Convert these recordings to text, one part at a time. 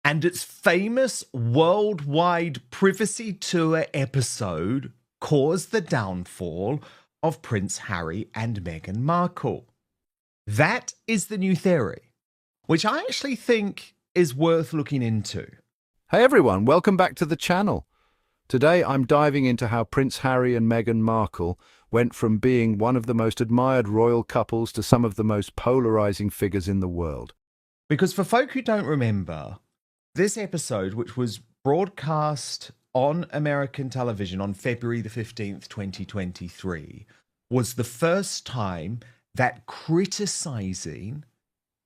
And its famous worldwide privacy tour episode caused the downfall of Prince Harry and Meghan Markle. That is the new theory, which I actually think is worth looking into. Hey everyone, welcome back to the channel. Today I'm diving into how Prince Harry and Meghan Markle went from being one of the most admired royal couples to some of the most polarizing figures in the world. Because for folk who don't remember, this episode, which was broadcast on American television on February the 15th, 2023, was the first time that criticizing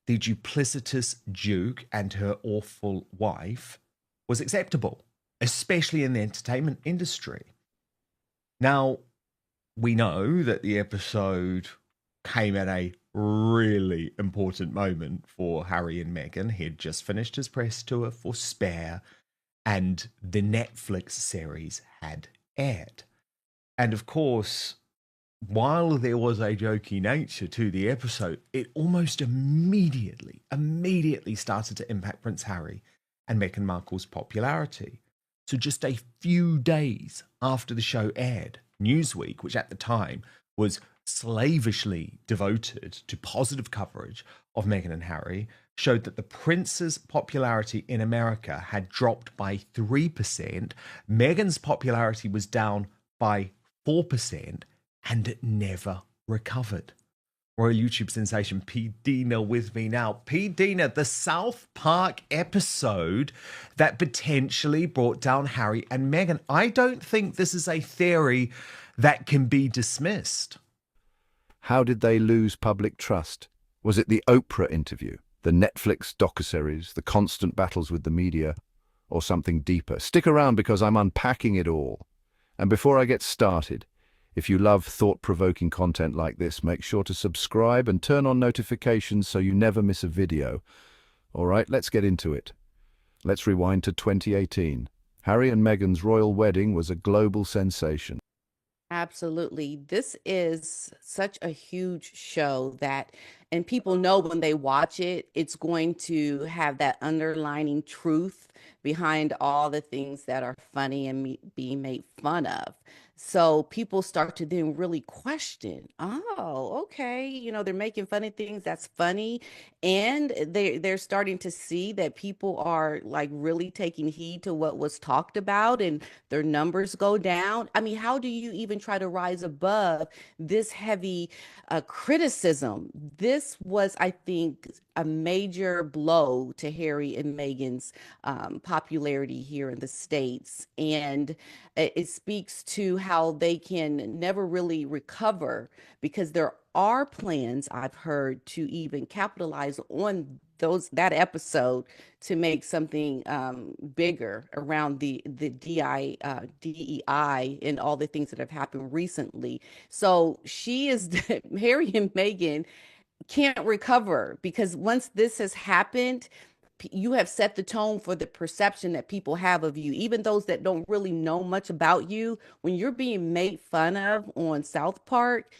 the duplicitous Duke and her awful wife was acceptable, especially in the entertainment industry. Now, we know that the episode came at a really important moment for Harry and Meghan. He had just finished his press tour for Spare, and the Netflix series had aired. And of course, while there was a jokey nature to the episode, it almost immediately started to impact Prince Harry and Meghan Markle's popularity. So just a few days after the show aired, Newsweek, which at the time was slavishly devoted to positive coverage of Meghan and Harry, showed that the prince's popularity in America had dropped by 3%, Meghan's popularity was down by 4%, and it never recovered. Royal YouTube sensation P.Dina with me now. P.Dina, the South Park episode that potentially brought down Harry and Meghan. I don't think this is a theory that can be dismissed. How did they lose public trust? Was it the Oprah interview, the Netflix docuseries, the constant battles with the media, or something deeper? Stick around because I'm unpacking it all. And before I get started, if you love thought-provoking content like this, make sure to subscribe and turn on notifications so you never miss a video. All right, let's get into it. Let's rewind to 2018. Harry and Meghan's royal wedding was a global sensation. Absolutely. This is such a huge show that, and people know when they watch it, it's going to have that underlining truth behind all the things that are funny and being made fun of. So people start to then really question, oh, okay, they're making funny things, that's funny. And they're starting to see that people are like really taking heed to what was talked about and their numbers go down. I mean, how do you even try to rise above this heavy criticism? This was, I think, a major blow to Harry and Meghan's popularity here in the States. And it speaks to how they can never really recover because there are plans I've heard to even capitalize on that episode to make something bigger around the DEI and all the things that have happened recently. So Harry and Meghan can't recover because once this has happened, you have set the tone for the perception that people have of you, even those that don't really know much about you. When you're being made fun of on South Park,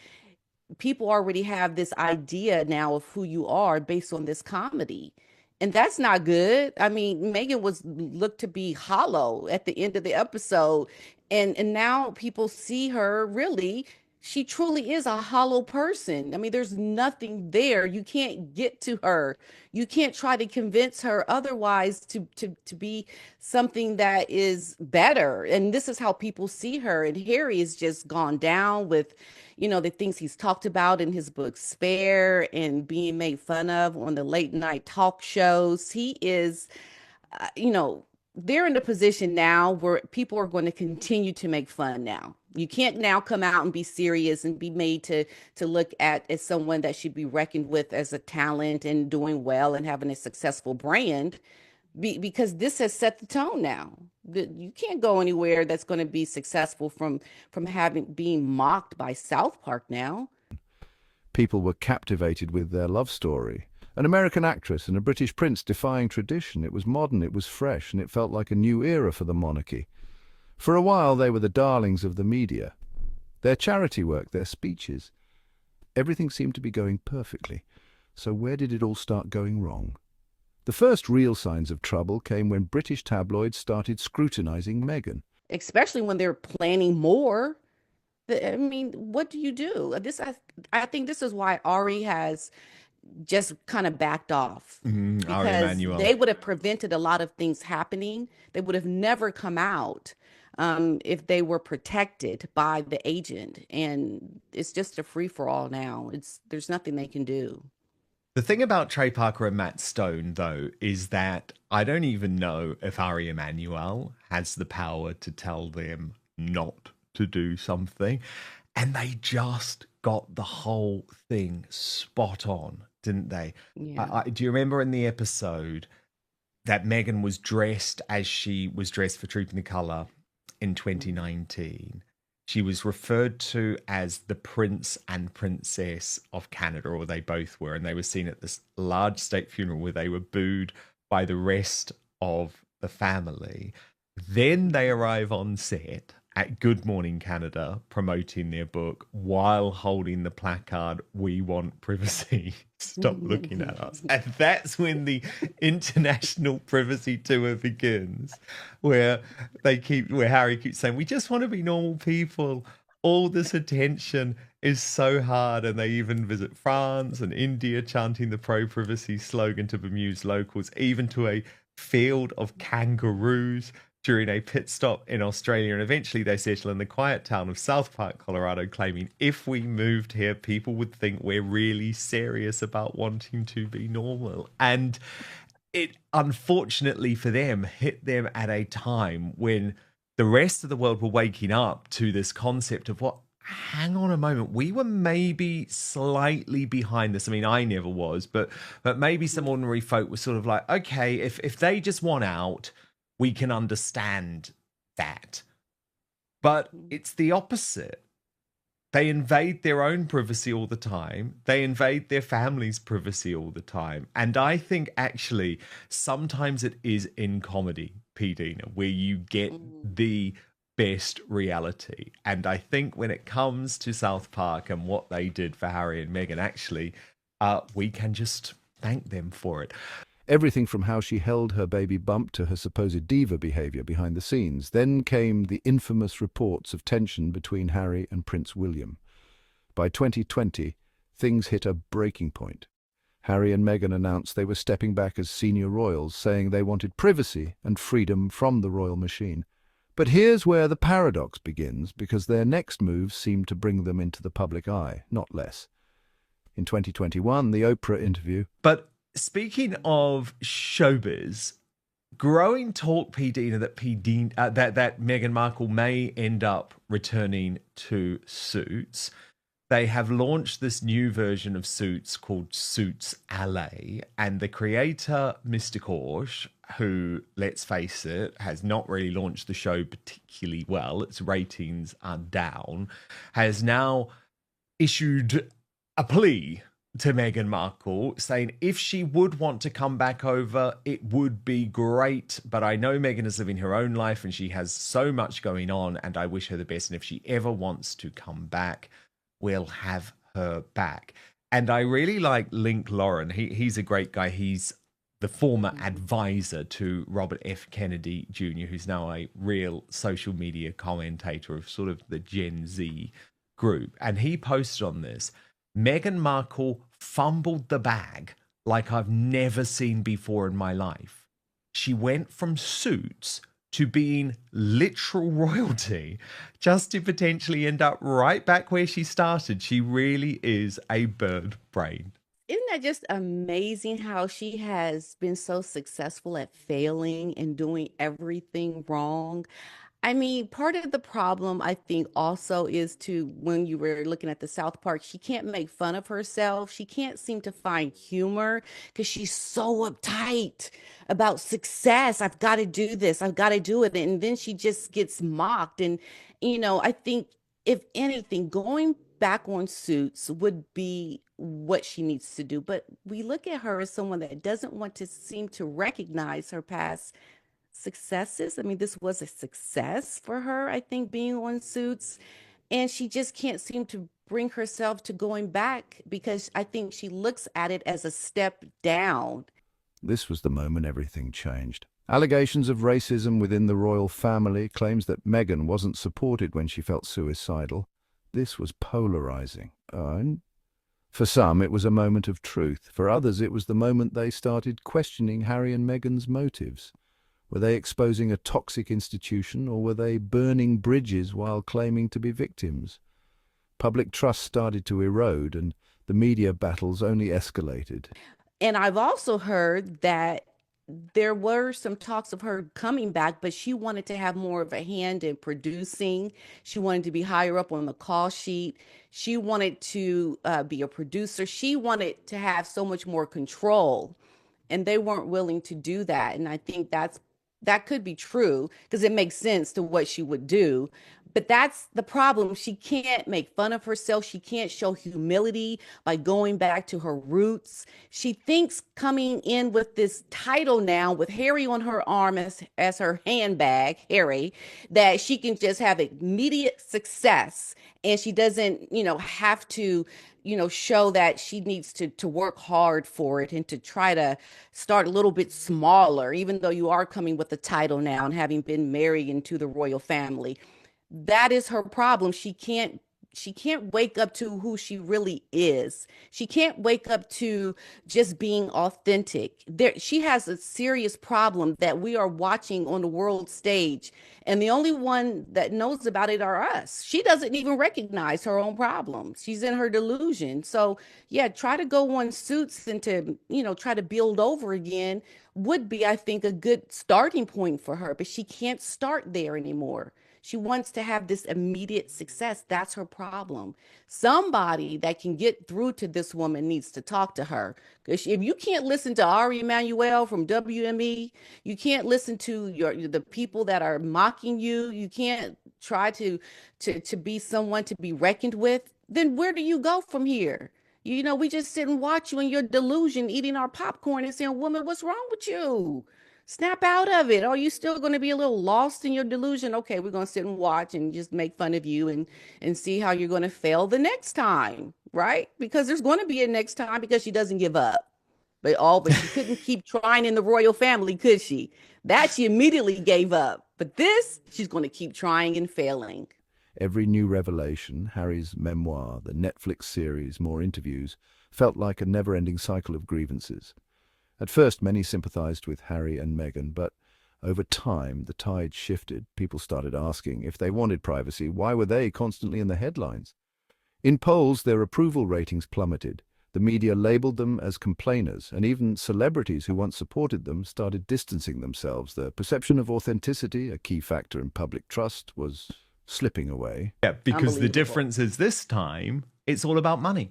people already have this idea now of who you are based on this comedy. And that's not good. I mean, Meghan was looked to be hollow at the end of the episode. And now people see her really, she truly is a hollow person. I mean, there's nothing there. You can't get to her. You can't try to convince her otherwise to be something that is better. And this is how people see her. And Harry has just gone down with, the things he's talked about in his book Spare and being made fun of on the late night talk shows. He is, they're in a position now where people are going to continue to make fun now. You can't now come out and be serious and be made to look at as someone that should be reckoned with as a talent and doing well and having a successful brand because this has set the tone now. You can't go anywhere that's going to be successful from being mocked by South Park now. People were captivated with their love story. An American actress and a British prince defying tradition. It was modern, it was fresh, and it felt like a new era for the monarchy. For a while, they were the darlings of the media. Their charity work, their speeches, everything seemed to be going perfectly. So where did it all start going wrong? The first real signs of trouble came when British tabloids started scrutinizing Meghan. especially when they're planning more. I mean, what do you do? I think this is why Ari has just kind of backed off, Ari because Emanuel. they would have prevented a lot of things happening. They would have never come out if they were protected by the agent. And it's just a free for all now. There's nothing they can do. The thing about Trey Parker and Matt Stone, though, is that I don't even know if Ari Emanuel has the power to tell them not to do something. And they just got the whole thing spot on, didn't they? Yeah. Do you remember in the episode that Meghan was dressed as she was dressed for Trooping the Colour in 2019? She was referred to as the Prince and Princess of Canada, or they both were, and they were seen at this large state funeral where they were booed by the rest of the family. Then they arrive on set at Good Morning Canada promoting their book while holding the placard, "We want privacy. Stop looking at us." And that's when the international privacy tour begins, where where Harry keeps saying, "We just want to be normal people. All this attention is so hard." And they even visit France and India chanting the pro-privacy slogan to bemuse locals, even to a field of kangaroos during a pit stop in Australia. And eventually they settle in the quiet town of South Park, Colorado, claiming, "If we moved here, people would think we're really serious about wanting to be normal." And it, unfortunately for them, hit them at a time when the rest of the world were waking up to this concept of, what, hang on a moment, we were maybe slightly behind this. I mean, I never was, but maybe some ordinary folk were sort of like, okay, if they just want out, we can understand that. But it's the opposite. They invade their own privacy all the time. They invade their family's privacy all the time. And I think actually sometimes it is in comedy, P.Dina, where you get the best reality. And I think when it comes to South Park and what they did for Harry and Meghan, actually, we can just thank them for it. Everything from how she held her baby bump to her supposed diva behavior behind the scenes. Then came the infamous reports of tension between Harry and Prince William. By 2020, things hit a breaking point. Harry and Meghan announced they were stepping back as senior royals, saying they wanted privacy and freedom from the royal machine. But here's where the paradox begins, because their next moves seemed to bring them into the public eye, not less. In 2021, the Oprah interview. But speaking of showbiz, growing talk, P.Dina, that that Meghan Markle may end up returning to Suits. They have launched this new version of Suits called Suits LA, and the creator, Mr. Korsh, who, let's face it, has not really launched the show particularly well, its ratings are down, has now issued a plea to Meghan Markle, saying if she would want to come back over, it would be great. But I know Meghan is living her own life and she has so much going on, and I wish her the best. And if she ever wants to come back, we'll have her back. And I really like Link Lauren. He's a great guy. He's the former advisor to Robert F. Kennedy Jr., who's now a real social media commentator of sort of the Gen Z group. And he posted on this, Meghan Markle fumbled the bag like I've never seen before in my life. She went from Suits to being literal royalty just to potentially end up right back where she started. She really is a bird brain. Isn't that just amazing how she has been so successful at failing and doing everything wrong? I mean, part of the problem, I think, also is to when you were looking at the South Park, she can't make fun of herself. She can't seem to find humor because she's so uptight about success. I've got to do this. I've got to do it. And then she just gets mocked. And, I think if anything, going back on Suits would be what she needs to do. But we look at her as someone that doesn't want to seem to recognize her past successes. I mean, this was a success for her, I think, being on Suits. And she just can't seem to bring herself to going back because I think she looks at it as a step down. This was the moment everything changed. Allegations of racism within the royal family, claims that Meghan wasn't supported when she felt suicidal. This was polarizing. And for some, it was a moment of truth. For others, it was the moment they started questioning Harry and Meghan's motives. Were they exposing a toxic institution, or were they burning bridges while claiming to be victims? Public trust started to erode, and the media battles only escalated. And I've also heard that there were some talks of her coming back, but she wanted to have more of a hand in producing. She wanted to be higher up on the call sheet. She wanted to be a producer. She wanted to have so much more control, and they weren't willing to do that. And I think that could be true because it makes sense to what she would do. But that's the problem. She can't make fun of herself. She can't show humility by going back to her roots. She thinks coming in with this title now, with Harry on her arm as her handbag, Harry, that she can just have immediate success, and she doesn't, have to, show that she needs to work hard for it and to try to start a little bit smaller, even though you are coming with the title now and having been married into the royal family. That is her problem. She can't wake up to who she really is. She can't wake up to just being authentic. She has a serious problem that we are watching on the world stage, and the only one that knows about it are us. She doesn't even recognize her own problems. She's in her delusion. So, yeah, try to go on Suits and to, try to build over again would be, I think, a good starting point for her, but she can't start there anymore. She wants to have this immediate success. That's her problem. Somebody that can get through to this woman needs to talk to her. Because if you can't listen to Ari Emanuel from WME, you can't listen to the people that are mocking you. You can't try to be someone to be reckoned with. Then where do you go from here? We just sit and watch you in your delusion, eating our popcorn and saying, "Woman, what's wrong with you? Snap out of it. Are you still going to be a little lost in your delusion? Okay, we're going to sit and watch and just make fun of you and see how you're going to fail the next time, right? Because there's going to be a next time because she doesn't give up. But she couldn't keep trying in the royal family, could she? That she immediately gave up. But this, she's going to keep trying and failing. Every new revelation, Harry's memoir, the Netflix series, more interviews, felt like a never-ending cycle of grievances. At first, many sympathized with Harry and Meghan, but over time, the tide shifted. People started asking if they wanted privacy, why were they constantly in the headlines? In polls, their approval ratings plummeted. The media labeled them as complainers, and even celebrities who once supported them started distancing themselves. The perception of authenticity, a key factor in public trust, was slipping away. Yeah, because the difference is this time, it's all about money.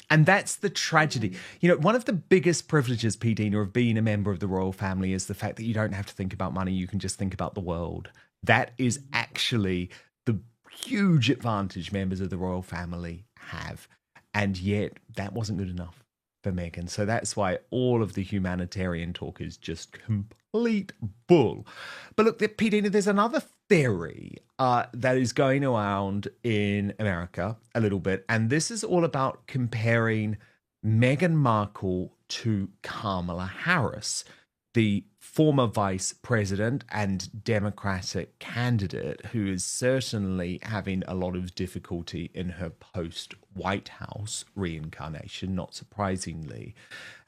And that's the tragedy. One of the biggest privileges, P.Dina, of being a member of the royal family is the fact that you don't have to think about money. You can just think about the world. That is actually the huge advantage members of the royal family have. And yet that wasn't good enough for Meghan. So that's why all of the humanitarian talk is just complete bull. But look, P.Dina, there's another theory that is going around in America a little bit. And this is all about comparing Meghan Markle to Kamala Harris, the former vice president and Democratic candidate who is certainly having a lot of difficulty in her post-White House reincarnation, not surprisingly.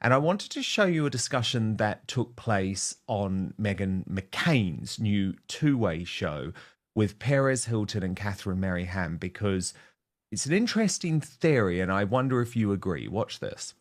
And I wanted to show you a discussion that took place on Meghan McCain's new two-way show with Perez Hilton and Catherine Merriam, because it's an interesting theory and I wonder if you agree. Watch this.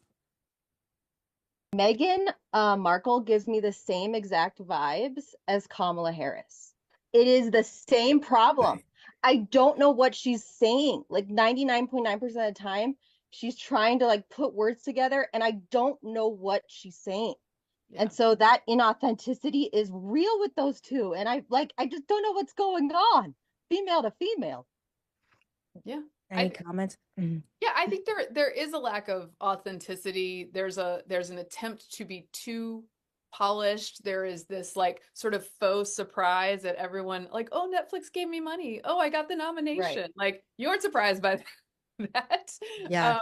Meghan Markle gives me the same exact vibes as Kamala Harris. It is the same problem. I don't know what she's saying. Like 99.9% of the time, she's trying to put words together, and I don't know what she's saying. Yeah. And so that inauthenticity is real with those two. And I just don't know what's going on, female to female. Yeah. Any comments? Mm-hmm. Yeah, I think there is a lack of authenticity. There's an attempt to be too polished. There is this sort of faux surprise that everyone oh, Netflix gave me money. Oh, I got the nomination. Right. You aren't surprised by that. Yeah.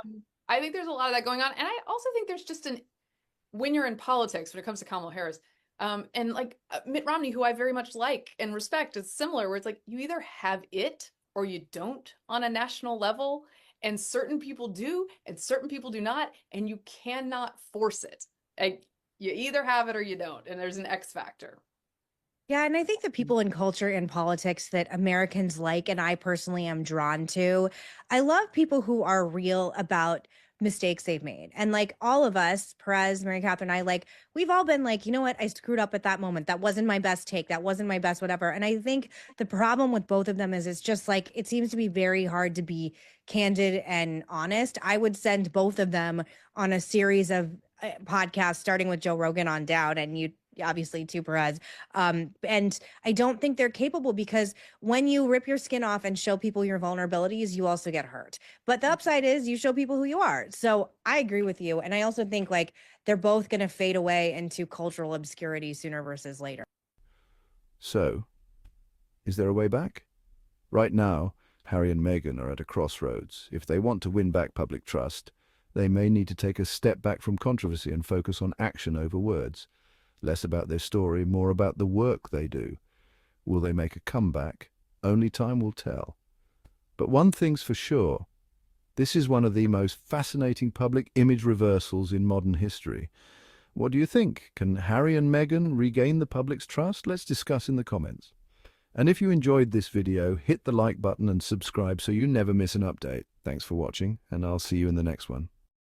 I think there's a lot of that going on. And I also think there's just when you're in politics, when it comes to Kamala Harris, and like Mitt Romney, who I very much like and respect, is similar, where it's like you either have it or you don't on a national level, and certain people do, and certain people do not, and you cannot force it. Like, you either have it or you don't, and there's an X factor. Yeah, and I think the people in culture and politics that Americans like, and I personally am drawn to, I love people who are real about mistakes they've made. And like all of us, Perez, Mary Catherine, I like, we've all been like, you know what, I screwed up at that moment. That wasn't my best take. That wasn't my best, whatever. And I think the problem with both of them is it's just like, it seems to be very hard to be candid and honest. I would send both of them on a series of podcasts, starting with Joe Rogan on down, and you obviously to Perez. And I don't think they're capable, because when you rip your skin off and show people your vulnerabilities, you also get hurt. But the upside is you show people who you are. So I agree with you. And I also think like they're both going to fade away into cultural obscurity sooner versus later. So, is there a way back? Right now, Harry and Meghan are at a crossroads. If they want to win back public trust, they may need to take a step back from controversy and focus on action over words. Less about their story, more about the work they do. Will they make a comeback? Only time will tell. But one thing's for sure, this is one of the most fascinating public image reversals in modern history. What do you think? Can Harry and Meghan regain the public's trust? Let's discuss in the comments. And if you enjoyed this video, hit the like button and subscribe so you never miss an update. Thanks for watching, and I'll see you in the next one.